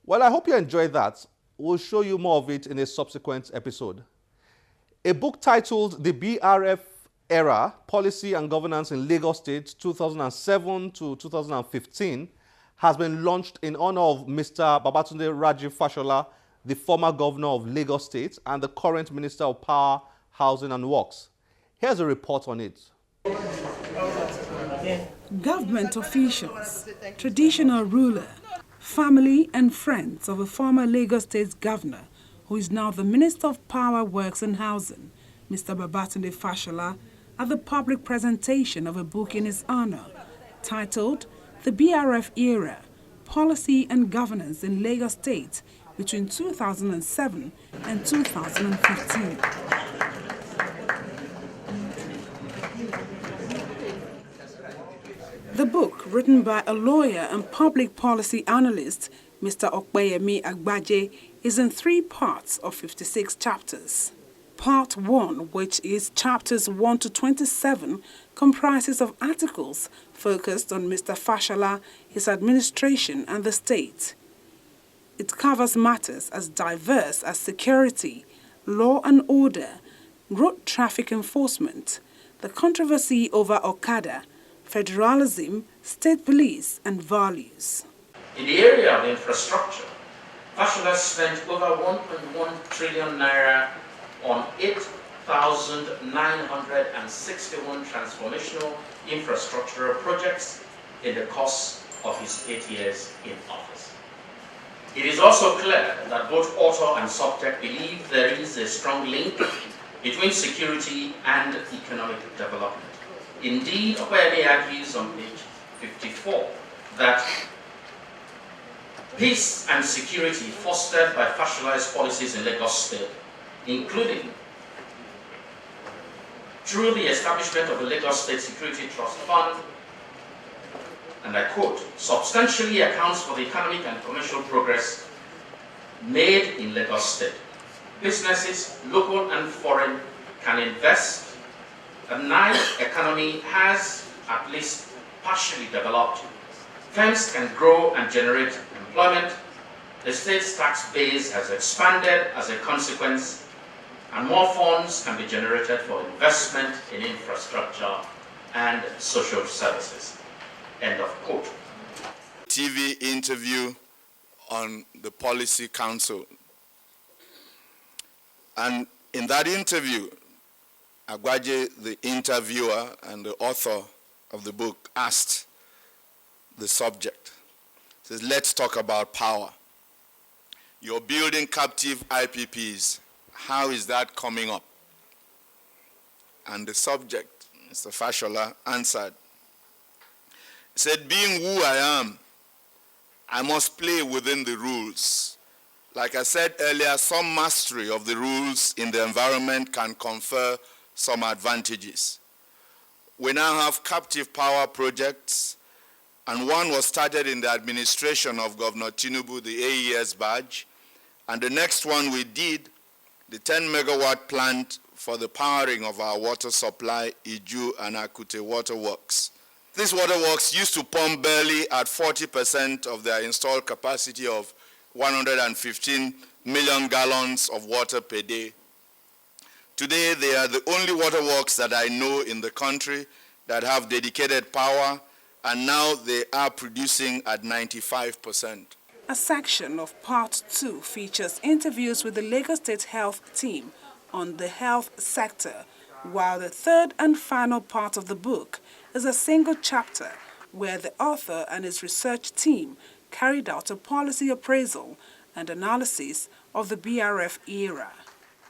Well, I hope you enjoyed that. We'll show you more of it in a subsequent episode. A book titled The BRF Era, Policy and Governance in Lagos State 2007 to 2015 has been launched in honor of Mr. Babatunde Raji Fashola, the former governor of Lagos State and the current Minister of Power, Housing and Works. Here's a report on it. Government officials, traditional ruler, family and friends of a former Lagos State governor who is now the Minister of Power, Works and Housing, Mr. Babatunde Fashola, at the public presentation of a book in his honor titled The BRF Era, Policy and Governance in Lagos State between 2007 and 2015. The book, written by a lawyer and public policy analyst, Mr. Okpeyemi Agbaje, is in 3 parts of 56 chapters. Part 1, which is chapters 1 to 27, comprises of articles focused on Mr. Fashola, his administration and the state. It covers matters as diverse as security, law and order, road traffic enforcement, the controversy over Okada, federalism, state police and values. In the area of infrastructure, Fashola spent over 1.1 trillion naira on 8,961 transformational infrastructural projects in the course of his 8 years in office. It is also clear that both author and subject believe there is a strong link between security and economic development. Indeed, Okpeyemi argues on page 54 that peace and security fostered by Fashola's policies in Lagos State, including through the establishment of the Lagos State Security Trust Fund, and I quote, substantially accounts for the economic and commercial progress made in Lagos State. Businesses, local and foreign, can invest. The nice economy has at least partially developed. Firms can grow and generate employment. The state's tax base has expanded as a consequence, and more funds can be generated for investment in infrastructure and social services. End of quote. TV interview on the Policy Council. And in that interview, Agbaje, the interviewer and the author of the book, asked the subject. He says, let's talk about power. You're building captive IPPs. How is that coming up? And the subject, Mr. Fashola, answered. He said, being who I am, I must play within the rules. Like I said earlier, some mastery of the rules in the environment can confer some advantages. We now have captive power projects, and one was started in the administration of Governor Tinubu, the AES badge, and the next one we did, the 10 megawatt plant for the powering of our water supply, Iju and Akute waterworks. These waterworks used to pump barely at 40% of their installed capacity of 115 million gallons of water per day. Today, they are the only waterworks that I know in the country that have dedicated power, and now they are producing at 95%. A section of Part 2 features interviews with the Lagos State Health team on the health sector, while the third and final part of the book is a single chapter where the author and his research team carried out a policy appraisal and analysis of the BRF era.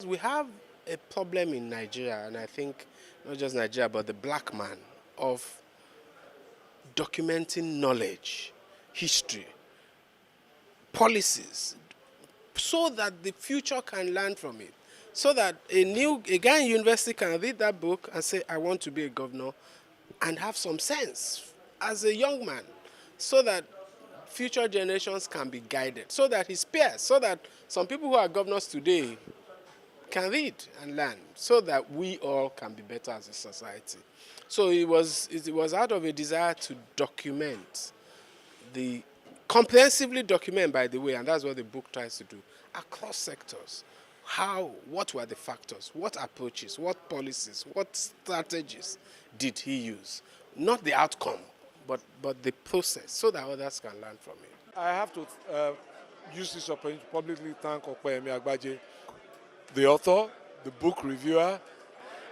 We have a problem in Nigeria, and I think not just Nigeria, but the black man, of documenting knowledge, history, policies, so that the future can learn from it. So that a guy in university can read that book and say, I want to be a governor, and have some sense as a young man, so that future generations can be guided, so that his peers, so that some people who are governors today can read and learn, so that we all can be better as a society. So it was out of a desire to document the comprehensively document, by the way, and that's what the book tries to do, across sectors. What were the factors? What approaches? What policies? What strategies did he use? Not the outcome, but the process, so that others can learn from it. I have to use this opportunity to publicly thank Okpeyemi Agbaje, the author, the book reviewer,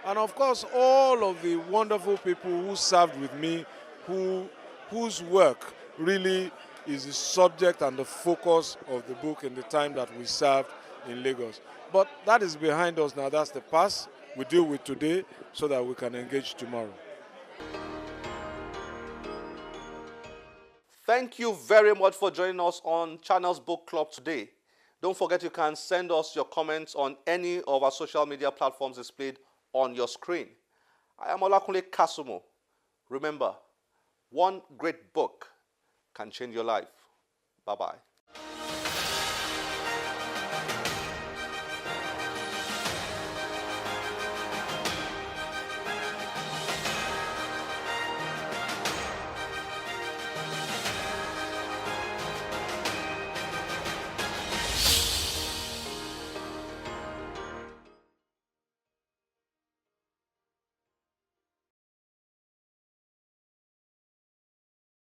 and of course all of the wonderful people who served with me, whose work really is the subject and the focus of the book in the time that we served in Lagos. But that is behind us now. That's the past. We deal with today so that we can engage tomorrow. Thank you very much for joining us on Channels Book Club today. Don't forget you can send us your comments on any of our social media platforms displayed on your screen. I am Olakunle Kasumo. Remember, one great book can change your life. Bye-bye.